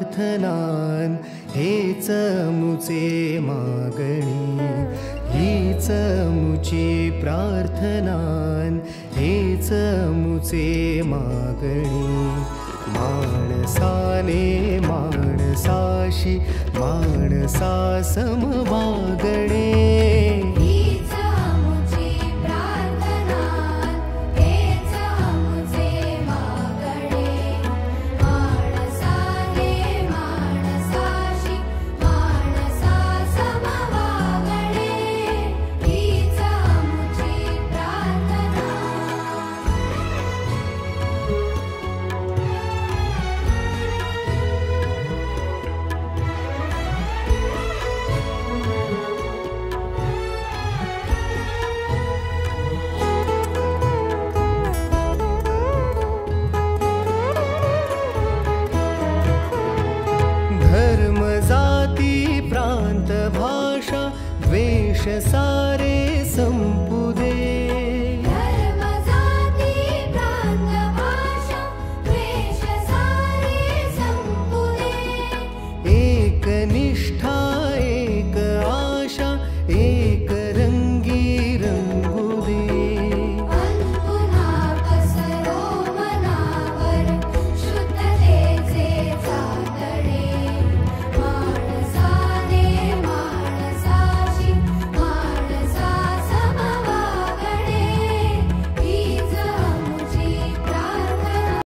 प्रार्थनान हेच मुचे मागणी, हीच मुची प्रार्थनान हेच मुचे मागणी. माणसाने माणसाशी माणसा सम वागणे, धर्म जाती प्रांत भाषा द्वेष सारे संपू